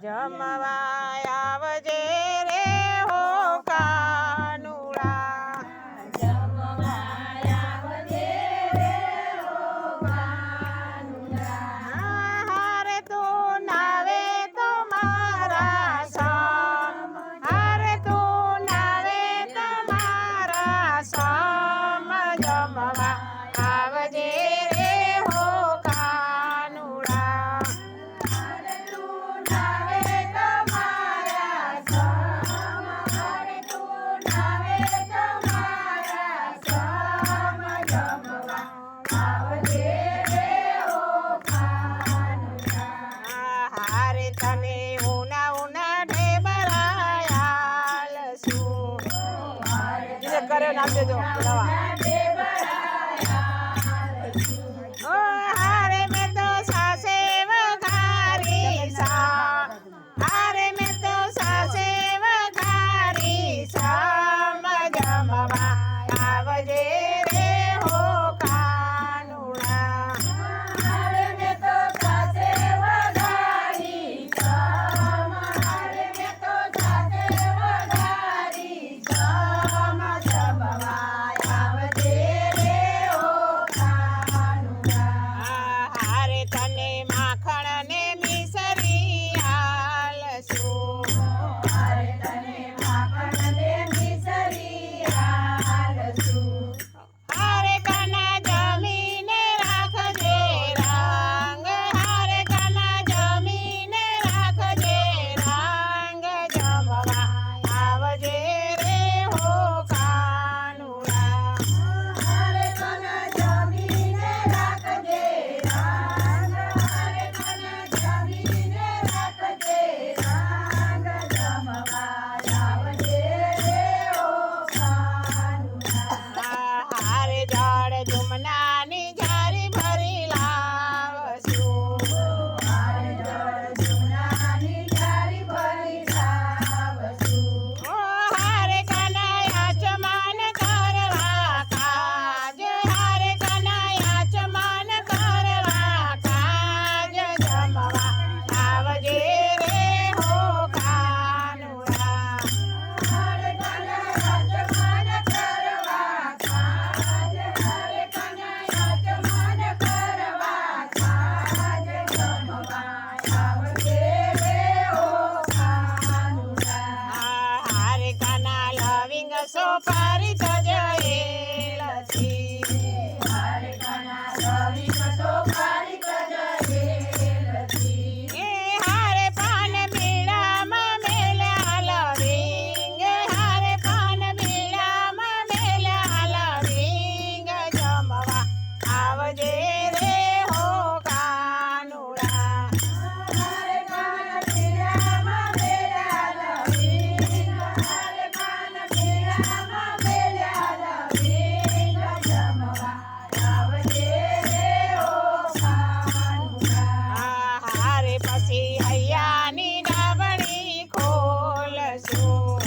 જમવા આવજે રે હો કાનુડા, હારે તું નાવે તો મારા સમ, હારે તું નાવે તો મારા સમ, જમવા આવજે રે હો કાનુડા, હારે તું નાવે તો મારા સમ, હારે તું નાવે તો મારા સમ, જમવા આવજે રે હો કાનુડા, હારે તને ઉના ઉના ઢેબરાયાલ છું, કરે નામ દેજો હારે મેં તો સાસે વઘારી સા, હારે મેં તો સાસે વઘારી સમ, જમવા આવજે રે હો કાનુડા, હારે મેં તો સાસે વઘારી સમ, હારે મેં તો સાસે વઘારી સમ, જમવા આવજે રે હો કાનુડા, હારે તને માખણ ને મિસરી આલશું, હારે તને માખણ ને મિસરી આલશું, હારે કાના જમીને રાખજે રંગ, હારે કાના જમીને રાખજે રંગ, જમવા આવજે રે હો કાનુડા, હારે કાના જમીને રાખજે રંગ, હારે કાના જમીને રાખજે રંગ, જમવા આવજે રે હો કાનુડા, હારે જળ જુમનાની જારી ભરી લાવશું, હારે જળ જુમનાની જારી ભરી લાવશું, હારે કનૈયા ચમાન કરવા કાજ, હારે કનૈયા ચમાન કરવા કાજ, જમવા આવજે રે હો કાનુડા, હારે કનૈયા ચમાન કરવા કાજ, હારે કનૈયા ચમાન કરવા કાજ, જમવા આવજે રે હો કાનુડા, હારે કાના લવિંગ સોપારી તજયેલથી, હારે કાના લવિંગ સોપારી તજયેલથી, હારે પાન બીડામાં મેલ્યા લવિંગ, હારે પાન બીડામાં મેલ્યા લવિંગ, જમવા આવજે રે હો કાનુડા, હારે પાન બીડામાં મેલ્યા લવિંગ, હારે પાન બીડામાં મેલ્યા લવિંગ, જમવા આવજે રે હો કાનુડા, હારે પછી હૈયાની ડાબડી ખોલશું,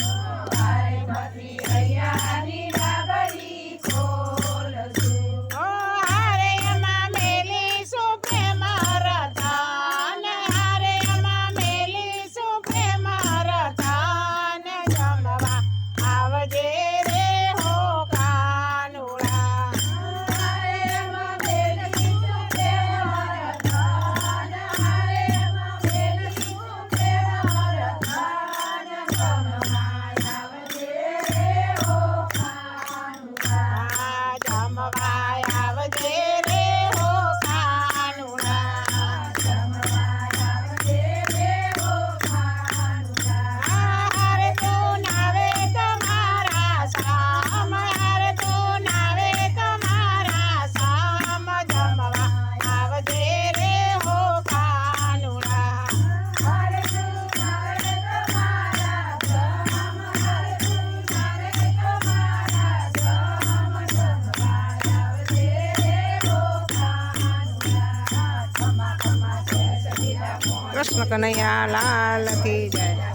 હારે પછી હૈયાની ડાબડી ખોલશું, હારે એમાં મેલીશું પ્રેમ રતન, હારે એમાં મેલીશું પ્રેમ રતન, જમવા આવજે રે હો કાનુડા, હારે એમાં મેલીશું પ્રેમ રતન, હારે એમાં મેલીશું પ્રેમ રતન, જમવા આવજે રે હો કાનુડા, જમવા આવજે રે હો કાનુડા, જમવા આવજે રે હો કાનુડા, હારે તું નાવે તો મારા સમ, હારે તું નાવે તો મારા સમ, જમવા આવજે રે હો કાનુડા, હારે તું નાવે તો મારા સમ, હારે તું નાવે તો મારા સમ, જમવા આવજે રે હો કાનુડા, કૃષ્ણ કનૈયા લાલ કી જય.